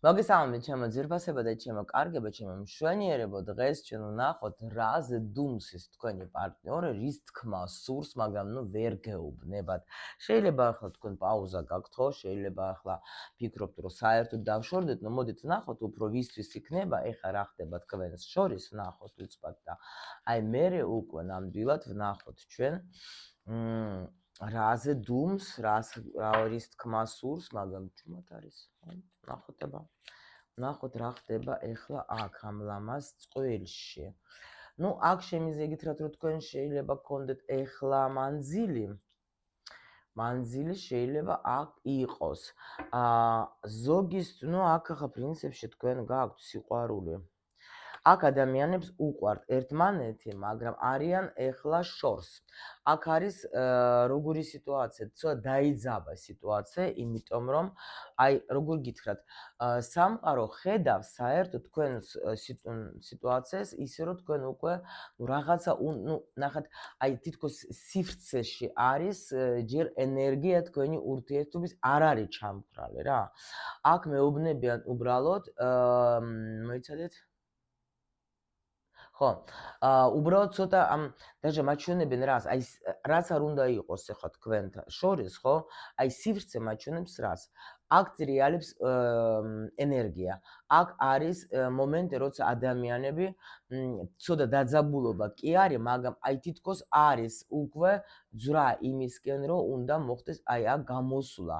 მოგესალმებით ჩემო ძირფასებო და ჩემო კარგებო, ჩემო მშვენიერებო. დღეს ჩვენ ვნახოთ რაზე დუმს ის თქვენი პარტნიორი, რის თქმა სურს, მაგრამ ვერ გეუბნებათ. შეიძლება ახლა თქვენ პაუზა გაქვთ, ხო? შეიძლება ახლა ფიქრობთ, რომ საერთოდ დავშორდეთ, მოდით ვნახოთ უფრო ვისთვის იქნება, ეხლა რა ხდება თქვენს შორის, ვნახოთ უცბად და აი მერე უკვე ნამდვილად ვნახოთ ჩვენ რაზე დუმს, რა არის თქმა სურს, მაგრამ ჩუმად არის. ნახოთ რა ხდება ეხლა აქ ამ ლამას წყვილში. აქ შემიზეგით რა თქო თქვენ შეიძლება გქონდეთ ეხლა მანძილი შეიძლება აქ იყოს. ზოგის, აქ ახლა პრინციპში თქვენ გაქვთ სიყვარული. აქ ადამიანებს უყვართ ერთმანეთი, მაგრამ არიან ეხლა შორს. აქ არის როგორი სიტუაცია, ცოტა დაიძაბა სიტუაცია, იმიტომ რომ აი როგორ გითხრათ, სამყარო ხედავს საერთოდ თქვენს სიტუაციას ისე რომ თქვენ უკვე რაღაცა ნახეთ, აი თითქოს სივრცეში არის ჯერ ენერგია თქვენი ურთიერთობის არ არის ჩამქრალი რა. აქ მეუბნებიან უბრალოდ მოიცადეთ ხო, უბრალოდ ცოტა დაჟე მაჩვენებენ რას, აი რაც არ უნდა იყოს ახლა თქვენთან შორის, ხო? აი სივრცე მაჩვენებს რას? აქ ტრიალებს ენერგია. აქ არის მომენტი, როცა ადამიანები ცოტა დაძაბულობა კი არის, მაგრამ აი თითქოს არის უკვე ძრა იმისკენ, რომ უნდა მოხდეს აი აქ გამოსვლა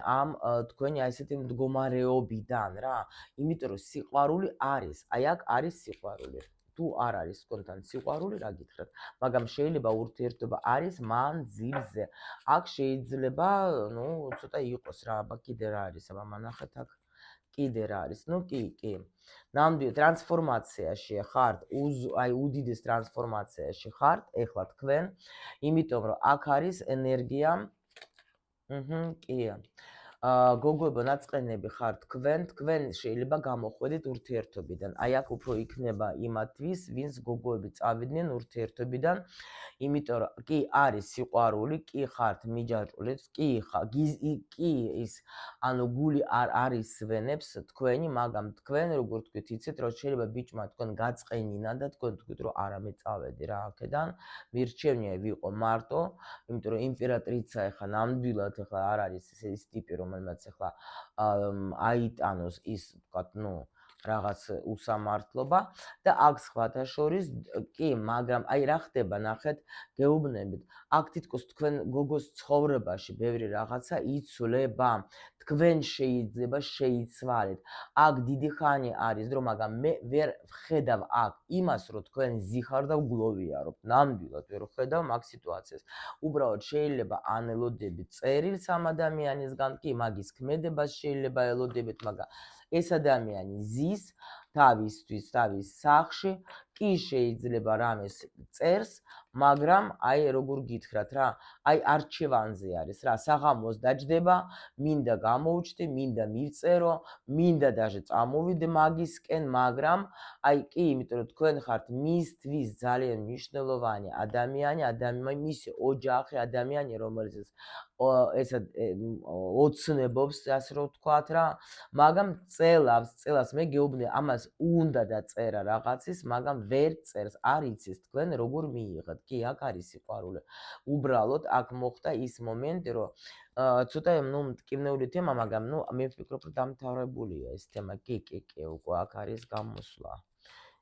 ამ თქვენი აი ესეთი მდგომარეობიდან რა. იმიტომ რომ სიყვარული არის, აი აქ არის სიყვარული. თუ არ არის თქვენთან სიყვარული, რა გითხრათ, მაგრამ შეიძლება ურთიერთობა არის მანძილზე. აქ შეიძლება, ცოტა იყოს რა, აბა კიდე რა არის, აბა მანახეთ აქ კიდე რა არის, კი. ნამდვილად ტრანსფორმაციაში ხართ, აი უდიდეს ტრანსფორმაციაში ხართ, ეხლა თქვენ, იმიტომ რომ აქ არის ენერგია. კია. გოგოებო ნაწყენები ხართ თქვენ შეიძლება გამოხვედით ურთიერთობიდან. აი აქ უფრო იქნება იმათვის, ვინც გოგოები წავიდნენ ურთიერთობიდან, იმიტომ რომ კი არის სიყვარული, კი ხართ მიჯაჭვულეთ, კი ის ანუ გული არ არის ვენებს თქვენი, მაგრამ თქვენ როგორ თქვით, იცით რომ შეიძლება ბიჭმა თქვენ გაწყენინა და თქვენ თქვით რომ არა მე წავედი რა აქედან, მირჩევნია ვიყო მარტო, იმიტომ რომ იმპერატრიცა ეხლა ნამდვილად ეხლა არ არის ის ტიპი რომელმაც ეხლა აიტანოს ის ვთქვათ, რაღაც უსამართლობა და აქ სხვათა შორის კი, მაგრამ აი რა ხდება, ნახეთ, გეუბნებით, აქ თითქოს თქვენ გოგოს ცხოვრებაში ბევრი რაღაცა იცვლება. თქვენ შეიძლება შეიცვალეთ. აქ დიდი ხანი არის დრო, მაგრამ მე ვერ ვხედავ აქ იმას, რომ თქვენ ზიხარ და გლოვიარობთ. ნამდვილად ვერ ვხედავ მაგ სიტუაციას. უბრალოდ შეიძლება ანელოდებით წერილს ამ ადამიანისგან, კი მაგის ქმედებას შეიძლება ელოდებით, მაგრამ ეს ადამიანი ზის თავისთვის, თავის სახლში, კი შეიძლება რამეს წერს, მაგრამ აი როგორ გითხრათ რა, აი არჩევანზე არის რა, საღამოს დაჯდება, მინდა გამოუჩდი, მინდა მივწერო, მინდა დაჟე წამოვიდე მაგისკენ, მაგრამ აი კი, იმიტომ რომ თქვენ ხართ მისთვის ძალიან მნიშვნელოვანი ადამიანი, მისი ოჯახი, ადამიანი, რომელიც ესა ოცნებობს, ასე რომ ვთქვათ რა, მაგრამ წელს მე გეუბნები, ამას უნდა დაწერა რაღაცის, მაგრამ ვერ წერს, არ იცის თქვენ როგორ მიიღეთ. კი, აქ არის სიყვარული. უბრალოდ აქ მოხდა ის მომენტი, რომ ცოტა მტკივნეული თემა, მაგრამ მე ვფიქრობ, რომ დამთავრებულია ეს თემა. კი, უკვე აქ არის გამოსვლა.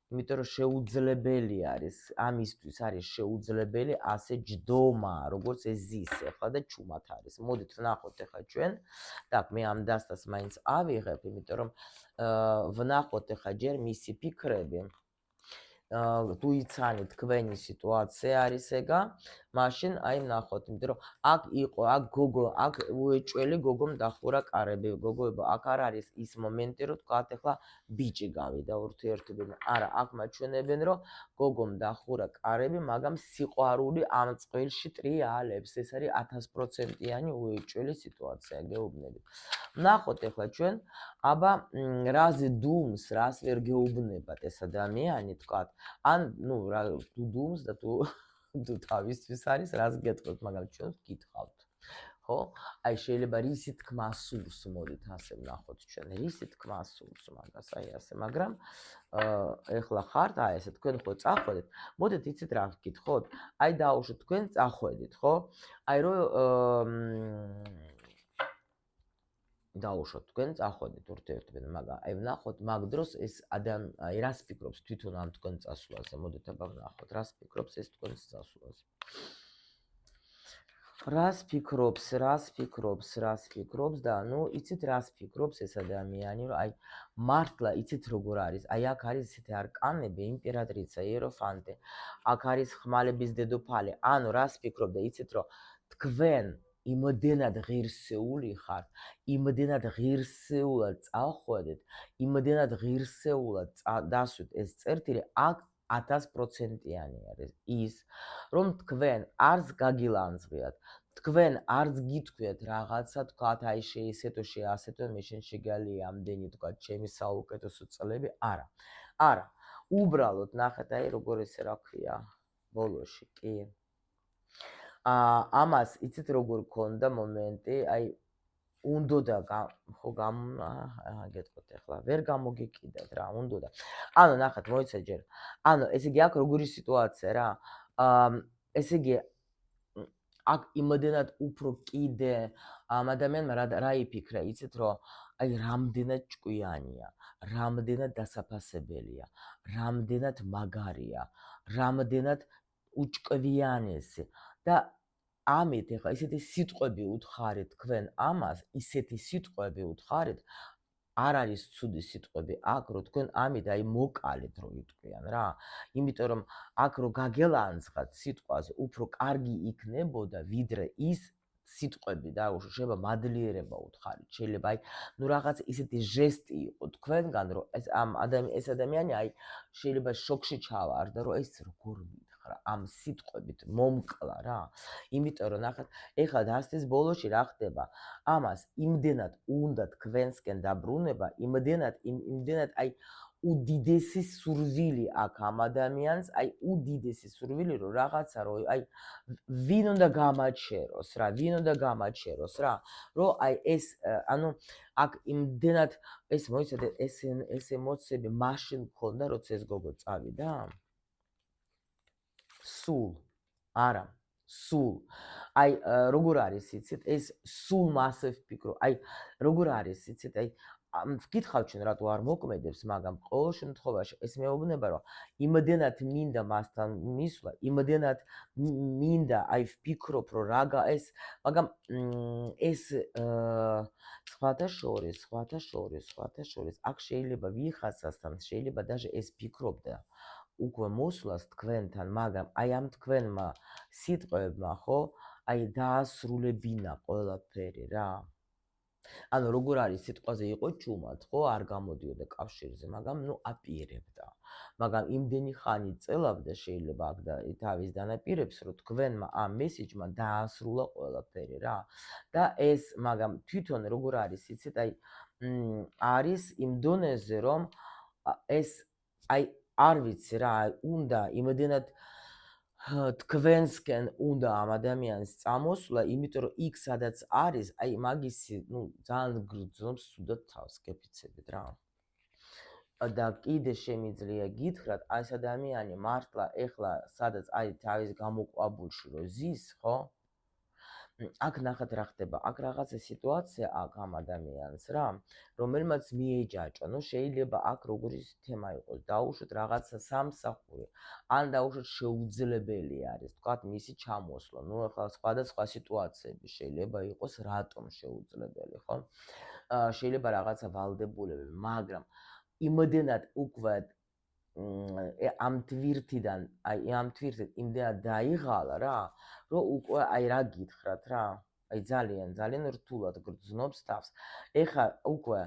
იმიტომ რომ შეუძლებელი არის, ამისთვის არის შეუძლებელი ასე ჯდომა, როგორც ეს ზის ახლა და ჩუმად არის. მოდით ვნახოთ ახლა ჩვენ. так, მე ამ დასტას მაინც ავიღებ, იმიტომ რომ ვნახოთ ახლა ჯერ მისი ფიქრები. თუ იცანი თქვენი სიტუაცია არის ეგა, მაშინ აი ვნახოთ, იმიტომ რომ აქ იყო, აქ გოგო, აქ უეჭველი გოგომ დახურა კარები, გოგოებო, აქ არ არის ის მომენტი, რომ თქვათ ახლა ბიჭი გავიდა ურთიერთობიდან. არა, აქ მაჩვენებენ, რომ გოგომ დახურა კარები, მაგრამ სიყვარული ამ წყვილში ტრიალებს. ეს არის 1000%-იანი უეჭველი სიტუაცია, გეუბნებით. ვნახოთ ახლა ჩვენ, აბა რაზე დუმს, რას ვერ გეუბნებათ ეს ადამიანი, თქვათ, ან თუ დუმს და თუ თავისთვის არის, რას გეტყვით, მაგრამ ჩვენ ვკითხავთ. ხო? აი შეიძლება რისი თქმა სურს, მოდით ასე ვნახოთ ჩვენ, რისი თქმა სურს მაგას, აი ასე, მაგრამ ეხლა ხართ, აი ესე თქვენ ხო წახვედით, მოდით იცით რა ვკითხოთ? აი დაუშვოთ თქვენ წახვედით, ხო? აი რომ დაუშვოთ თქვენ წახვედით ურთიერთობენ, მაგრამ აი ვნახოთ მაგ დროს ეს აი რას ფიქრობს თვითონ ამ თქვენ წასვლაზე, მოდით აბა ვნახოთ, რას ფიქრობს ეს თქვენს წასვლაზე. რას ფიქრობს და ნუ იცით რას ფიქრობს ეს ადამიანი, რომ აი მართლა იცით როგორ არის, აი აქ არის ესეთი არკანები, იმპერატრიცა, იეროფანტე, აქ არის ხმალების დედოფალი, ანუ რას ფიქრობდა, იცით რომ თქვენ იმდენად ღირსეული ხართ, იმდენად ღირსეულად წავხვედით, იმდენად ღირსეულად დასვით ეს წერტილი, აქ 1000%-იანი არის ის, რომ თქვენ არც გაგილანძღიათ, თქვენ არც გითქვიათ რაღაცა, თქვათ აი შეისეთო, შეასეთო, მე შენ შეგალია ამდენი, თქვათ ჩემი საუკეთესო წლები, არა, უბრალოდ ნახეთ, აი როგორ ესე რა ქვია, ბოლოში, კი. ამას იცით როგორ ქონდა მომენტი, აი უნდოდა ხო გეტყვით ახლა, ვერ გამოგეკიდათ რა, უნდოდა. ანუ ნახეთ, მოიცა ჯერ. ანუ ესე იგი აქ როგორი სიტუაცია რა. ესე იგი აქ იმდენად უფრო კიდე ამ ადამიანმა რა იფიქრა, იცით რომ აი რამდენად ჭკვიანია, რამდენად დასაფასებელია, რამდენად მაგარია, რამდენად უჭკვიანესი და ამით ეხლა ისეთი სიტყვები უთხარით თქვენ ამას, ისეთი სიტყვები უთხარით, არ არის ცუდი სიტყვები აქ, რომ თქვენ ამით აი მოკალით რომ იტყვიან რა. იმიტომ რომ აქ რო გაგელანძღათ სიტყვაზე, უფრო კარგი იქნებოდა, ვიდრე ის სიტყვები და შეიძლება მადლიერება უთხარით, შეიძლება აი ნუ რაღაც ისეთი ჟესტი იყო თქვენგან, რომ ეს ადამიანი აი შეიძლება შოკში ჩავარდა, რომ ეს როგორ მითხრა ამ სიტყვებით მომკლა რა. იმიტომ რომ ნახეთ, ეხლა დასტის ბოლოში რა ხდება? ამას იმდენად უნდა თქვენსკენ დაბრუნება, იმდენად აი უდიდესი სურვილი აქვს ამ ადამიანს, აი უდიდესი სურვილი, რომ რაღაცა რომ აი ვინ უნდა გამაჩეროს რა, რომ აი ეს ანუ აქ იმდენად ეს მოიცადე ეს ემოციები მაშინ მქონდა, როცა ეს გოგო წავიდა. სულ. აი როგორ არის იცით, ეს სულ მასე ვფიქრო. აი როგორ არის იცით, აი ვკითხავ ჩვენ რატო არ მოკმედებს, მაგრამ ყოველ შემთხვევაში ეს მეუბნება, რომ იმდენად მინდა მასთან მისვლა, იმდენად მინდა, აი ვფიქრობ, რომ რაღა ეს, მაგრამ ეს სხვათა შორის, აქ შეიძლება ვიხასასთან, შეიძლება даже ეს ფიქრობდა უკვე მოსვლას თქვენთან, მაგრამ აი ამ თქვენმა სიტყვებმა, ხო, აი დაასრულებინა ყველაფერი რა. ანუ როგორ არის სიტყვაზე იყო ჩუმად, ხო, არ გამოდიოდა კავშირზე, მაგრამ ნუ აპირებდა. მაგრამ იმდენი ხანი წელავდა შეიძლება აქ და თავის დანაპირებს, რომ თქვენმა ამ მესიჯმა დაასრულა ყველაფერი რა. და ეს, მაგრამ თვითონ როგორ არის, იცით, აი არის იმ დონეზე, რომ ეს აი არ ვიცი რა, უნდა იმდენად თქვენსკენ უნდა ამ ადამიანს წამოსვლა, იმიტომ რომ იქ სადაც არის, აი მაგისი, ნუ ძალიან გრძნობს სუდად თავს, გეფიცებით რა. და კიდე შემიძლია გითხრათ, ეს ადამიანი მართლა ეხლა სადაც აი თავის გამოყვაბულში რო ზის, ხო? აქ ნახეთ რა ხდება, აქ რაღაცა სიტუაცია აქვს ამ ადამიანს რა, რომელმაც მიეჯაჭვა, ნუ შეიძლება აქ როგორი თემა იყოს, დაუშვოთ რაღაცა სამსახური, ან დაუშვოთ შეუძლებელი არის, თქვათ მისი ჩამოსვლა, ნუ ახლა სხვადასხვა სიტუაციები შეიძლება იყოს, რატომ შეუძლებელი, ხო? შეიძლება რაღაცა ვალდებულებები, მაგრამ იმდენად უკვე ამ თვირთიდან, აი ამ თვირთით იმდენად დაიღალა რა, რომ უკვე აი რა გითხრათ რა, აი ძალიან რთულად გრძნობს თავს. ეხლა უკვე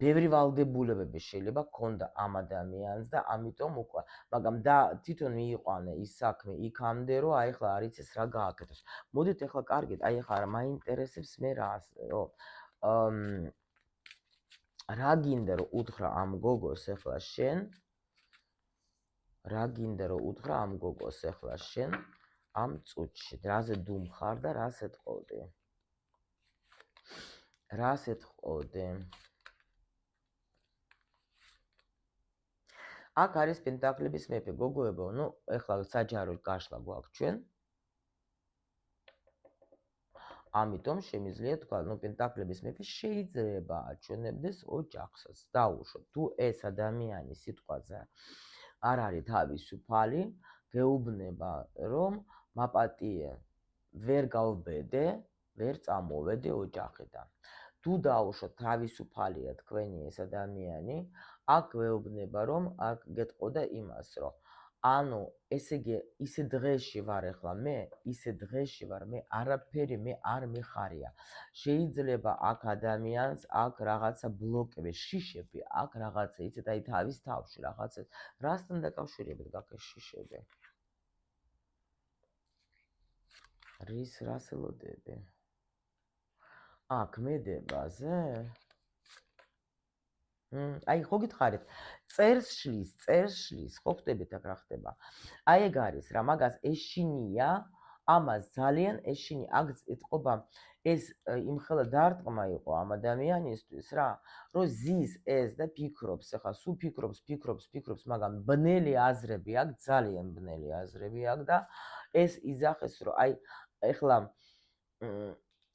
ბევრი ვალდებულებები შეიძლება ქონდა ამ ადამიანს და ამიტომ უკვე, მაგრამ და თვითონ მიიყვანა ის საქმე იქამდე, რომ აი ახლა არ იცის რა გააკეთოს. მოდით ახლა კარგით, აი ახლა მაინტერესებს მე რა, რომ რა გინდა რომ უთხრა ამ გოგოს ახლა შენ? ამ წუთში რაზე დუმხარ და რას ეთყოდი? რას ეთყოდი? აქ არის პენტაკლების მეფე, გოგოებო, ნუ ეხლა საჯარო გაშლა გვაქვს ჩვენ. ამიტომ შემიძლია თქვა, ნუ პენტაკლების მეფე შეიძლება აჩვენებდეს ოჯახსაც. დაუშვოთ, თუ ეს ადამიანი სიტყვაზე არ არის თავისუფალი, გეუბნება, რომ მაპატიე ვერ გავბედე, ვერ წამოვედე ოჯახიდან. თუ დაუშვოთ, თავისუფალია თქვენი ეს ადამიანი, აქ გვეუბნება, რომ აქ გეტყოდა იმას, რომ ანუ ესე იგი ისე დღეში ვარ ახლა მე, ისე დღეში ვარ მე, არაფერი მე არ მიხარია. შეიძლება აქ ადამიანს აქ რაღაცა ბლოკები, შიშები, აქ რაღაცა, იცით, აი თავის თავში რაღაცა, რასთან დაკავშირებით გაქვს შიშები? რის რას ელოდები? ქმედებაზე? აი ხო გითხარით, წერს შლის, ხო ხვდებით აქ რა ხდება. აი ეგ არის რა, მაგას ეშინია, ამას ძალიან ეშინია, აქ ეთყობა ეს იმხელა დარტყმა იყო ამ ადამიანისთვის რა, რომ ზის ეს და ფიქრობს, ახლა სულ ფიქრობს, მაგრამ ბნელი აზრები აქვს, ძალიან ბნელი აზრები აქვს და ეს იძახეს, რომ აი ეხლა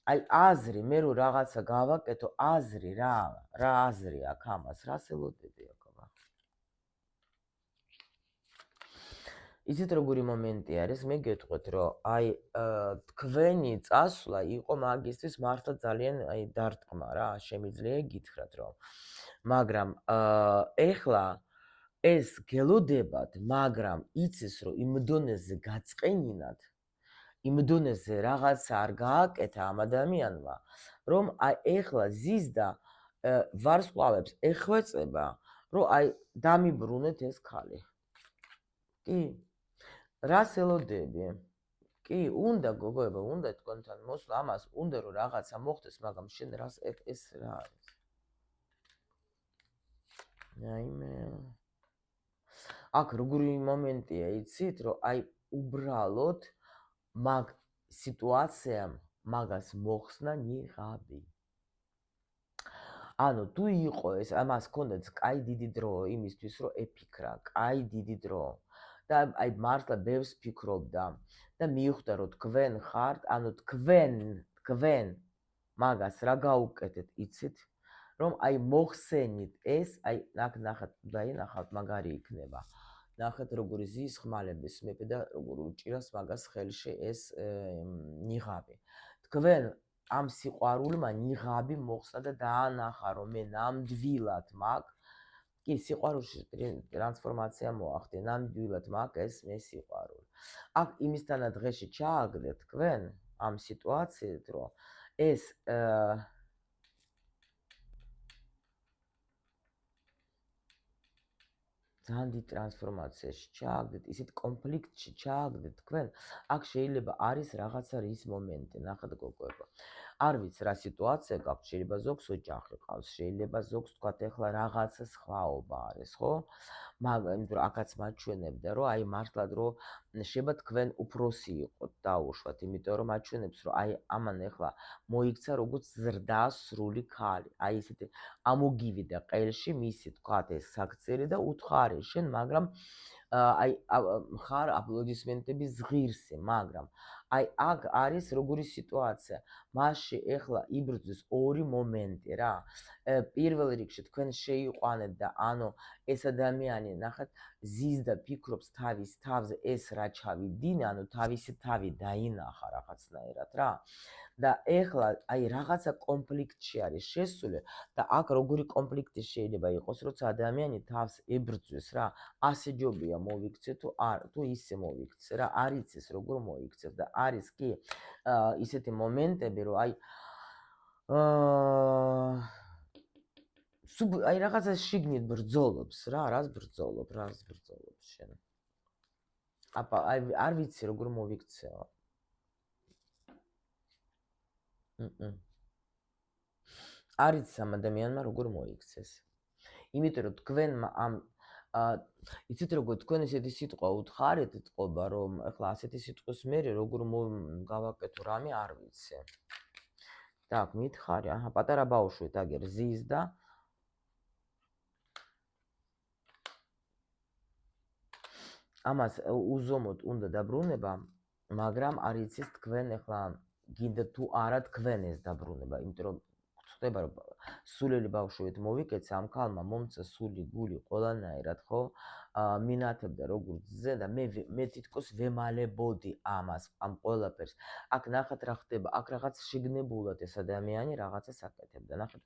აი აზრი, მე რო რაღაცა გავაკეთო, აზრი რა აზრი აქვს ამას, რას ელოდები აკობა? იცით როგორი მომენტი არის, მე გეტყვით, რომ აი თქვენი წასვლა იყო მაგისტრის მართლა ძალიან აი დარტყმა რა, შემიძლია გითხრათ რომ. მაგრამ ეხლა ეს გელოდებათ, მაგრამ იცის რომ იმ დონეზე გაწყენინათ, იმ დონეზე რაღაცა არ გააკეთა ამ ადამიანმა, რომ აი ეხლა ზის და ვარსკვლავებს ეხვეწება, რომ აი დამიბრუნეთ ეს ქალი. კი, რას ელოდები? კი, უნდა გოგოება, უნდა თქვენთან მოსვლა, ამას უნდა რომ რაღაცა მოხდეს, მაგრამ შენ რას ეს რა არის? აიმე. აქ როგორი მომენტია, იცით, რომ აი უბრალოდ მაგ სიტუაციამ მაგას მოხსნა ნიღაბი. ანუ თუ იყო ეს, ამას ქონდათ კაი დიდი დრო იმისთვის, რომ ეფიქრა, კაი დიდი დრო. და აი მართლა ბევრს ფიქრობდა და მიხვდა, რომ თქვენ ხართ, ანუ თქვენ მაგას რა გაუკეთეთ, იცით? რომ აი მოხსენით ეს, აი ნახეთ მაგარი იქნება. ნახეთ როგორი ზის ხმალების მეფე და როგორ უჭირავს მაგას ხელში ეს ნიღაბი. თქვენ ამ სიყვარულმა ნიღაბი მოხსნა და დაანახა, რომ მე ნამდვილად მაგ კი სიყვარულში ტრანსფორმაცია მოახდინა, ნამდვილად მაგ ეს მე სიყვარული. აქ იმისთანა დღეში ჩააგდეთ თქვენ ამ სიტუაციით, რომ ეს ძალიან დიდ ტრანსფორმაციაში ჩააგდეთ, ისეთ კონფლიქტში ჩააგდეთ თქვენ, აქ შეიძლება არის რაღაცა რის მომენტი, ნახეთ გოგოება. არ ვიცი რა სიტუაცია გაქვს, შეიძლება ზოგს ოჯახი ყავს, შეიძლება ზოგს თქვათ ეხლა რაღაცა სხვაობა არის, ხო? მაგრამ იმიტომ რომ აქაც მაჩვენებდა, რომ აი მართლად რომ შეიძლება თქვენ უფროსი იყოთ, დაუშვათ, იმიტომ რომ მაჩვენებს, რომ აი ამან ეხლა მოიქცა როგორც ზრდასრული ქალი, აი ესეთი ამოგივიდა ყელში მისი თქვათ ეს საქციელი და უთხარი შენ, მაგრამ აი ხარ აპლოდისმენტების ღირსი, მაგრამ აი აქ არის როგორი სიტუაცია. მასში ეხლა იბრძვის ორი მომენტი რა. პირველ რიგში თქვენ შეიყვანეთ და ანუ ეს ადამიანი ნახეთ ზის და ფიქრობს თავის თავზე ეს რა ჩავიდინა, ანუ თავისი თავი დაინახა რაღაცნაირად რა. და ეხლა აი რაღაცა კონფლიქტში არის შესული და აქ როგორი კონფლიქტი შეიძლება იყოს, როცა ადამიანი თავს ებრძვის რა, ასე ჯობია მოიქცე თუ არ, თუ ისე მოიქცე რა, არ იცის როგორ მოიქცეს და არის კი ისეთი მომენტები, რომ აი აი რაღაცა შიგნით ბრძოლობს რა, რას ბრძოლობს შენ? აბა აი არ ვიცი როგორ მოიქცეო. არ იცის ამ ადამიანმა როგორ მოიქცეს. იმიტომ რომ თქვენ ამ იცით როგორ თქვენ ესეთი სიტყვა უთხარით ტყობა რომ ახლა ასეთი სიტყვის მერე როგორ გავაკეთო რამე არ ვიცი. так, მითხარი, აჰა, პატარა ბავშვით აგერ ზის და ამას უზომოდ უნდა დაბრუნება, მაგრამ არ იცის თქვენ ახლა გინდა თუ არა თქვენ ეს დაბრუნება, იმიტომ რომ ხდება რომ სულელი ბავშვით მოვიკეცე ამ ქალმა მომცა სული გული ყველანაირად ხო მინათებდა როგორც ზე და მე თითქოს ვემალებოდი ამას ამ ყველაფერს. აქ ნახეთ რა ხდება, აქ რაღაც შიგნებულად ეს ადამიანი რაღაცას აკეთებდა. ნახეთ,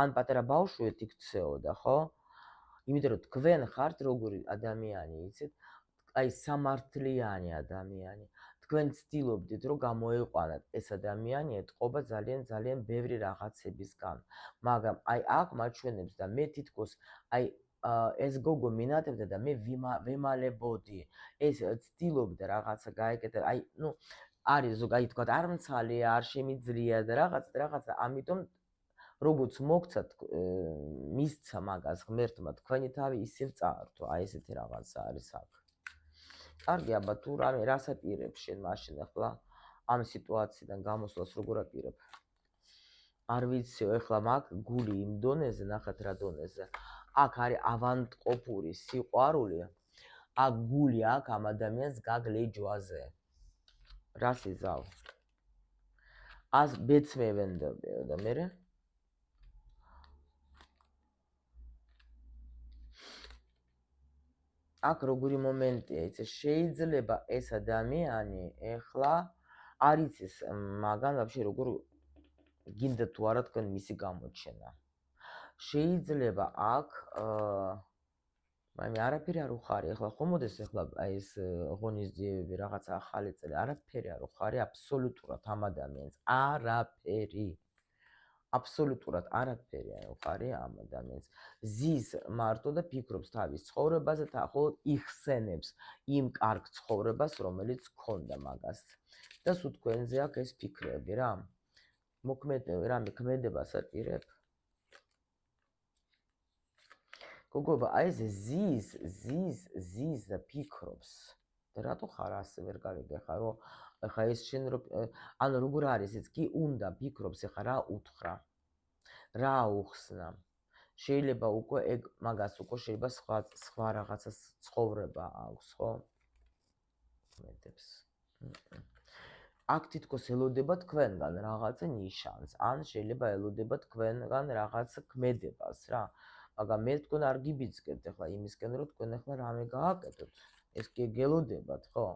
ან პატარა ბავშვით იქცეოდა, ხო? იმიტომ რომ თქვენ ხართ როგორი ადამიანი, იცით? აი სამართლიანი ადამიანი. თქვენ ცდილობდით რომ გამოეყვანათ ეს ადამიანი ეთყობა ძალიან ბევრი რაღაცებისგან. მაგრამ აი აქ მაჩვენებს და მე თითქოს აი ეს გოგო მინათებდა და მე ვემალებოდი. ეს ცდილობდა რაღაცა გაეკეთა. აი, ნუ არის ზოგადად თქვა არ მცალია, არ შემიძლია და რაღაცა, ამიტომ როგორც მოგცათ მისცა მაგას ღმერთმა თქვენი თავი ისევ წაართვა. აი ესეთი რაღაცა არის აქ. კარგი, აბა თუ რას აპირებ შენ მაშინ ახლა ამ სიტუაციიდან გამოსვლას როგორ აპირებ? არ ვიციო, ახლა მაგ გული იმ დონეზე, ნახეთ რა დონეზე. აქ არის ავანტყოფური სიყვარული. აქ გული აქ ამ ადამიანს გაგლეჯვაზე. რას იზავ? ას ბეცმევენდობიო და მერე? აქ როგორი მომენტია, იცი, შეიძლება ეს ადამიანი ახლა არ იცის მაგან ვაფშე როგორ გინდა თუ არა თქვენ მისი გამოჩენა. შეიძლება აქ მაგრამ არაფერი არ უხარი, ახლა ხომ მოდეს ახლა აი ეს ღონისძიებები რაღაცა ახალი წელი, არაფერი არ უხარი აბსოლუტურად ამ ადამიანს, არაფერი. აბსოლუტურად არაფერი არ უხარი ამ ადამიანს. ზის მარტო და ფიქრობს თავის ცხოვრებაზე და ხოლმე იხსენებს იმ კარგ ცხოვრებას, რომელიც ქონდა მაგას. და სულ თქვენზე აქ ეს ფიქრები რა. რამე ქმედებას აპირებ? გოგობა, აი ეს ზის და ფიქრობს. და რატო ხარ ასე ვერ გავიგე ხარ, რომ ახლა ეს შენ რომ ანუ როგორ არის ეს კი უნდა ფიქრობს ახლა რა უთხრა. რა უხსნა. შეიძლება უკვე ეგ მაგას უკვე შეიძლება სხვა რაღაცას ცხოვრება აქვს, ხო? მედებს. აქ თითქოს ელოდება თქვენგან რაღაცა ნიშანს, ან შეიძლება ელოდება თქვენგან რაღაცა ქმედებას რა. მაგრამ მე თქვენ არ გიბიძგებთ ახლა იმისკენ რომ თქვენ ახლა რამე გააკეთოთ. ეს კი გელოდებათ, ხო?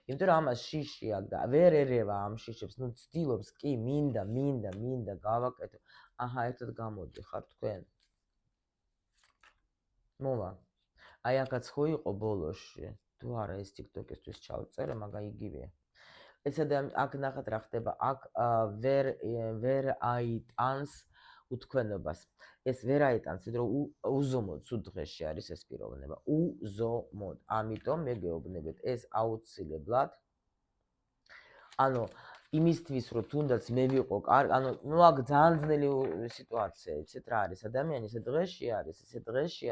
იმიტომ რომ ამას შიში აქვს და ვერ ერევა ამ შიშებს, ნუ ცდილობს კი მინდა გავაკეთო. აჰა, ერთად გამოდი ხარ თქვენ. მოვა. აი აქაც ხო იყო ბოლოში. თუ არა ეს TikTok-ისთვის ჩავწერე, მაგრამ იგივეა. ეს აქ ნახეთ რა ხდება, აქ ვერ აიტანს უთქვენობას. ეს ვერ აიტანს, რომ უზომოდ სულ დღეში არის ეს პიროვნება. უზომოდ. ამიტომ მე გეუბნებით, ეს აუცილებლად ანუ იმისთვის რომ თუნდაც მე ვიყო კარგი, ანუ ნუ აქ ძალიან ძნელი სიტუაცია, იცით რა არის, ადამიანი ესე დღეში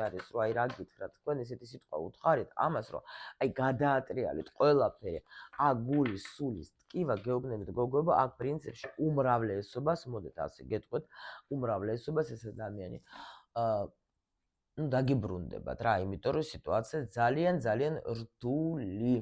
არის, რომ აი რა გითხრათ, თქვენ ესეთი სიტყვა უთხარით, ამას რომ აი გადაატრიალეთ ყველაფერი, აქ გულის, სულის ტკივა გეუბნებით გოგოებო, აქ პრინციპში უმრავლესობას, მოდეთ ასე გეტყვით, უმრავლესობას ეს ადამიანი ნუ დაგიბრუნდებათ რა, იმიტომ რომ სიტუაცია ძალიან რთული.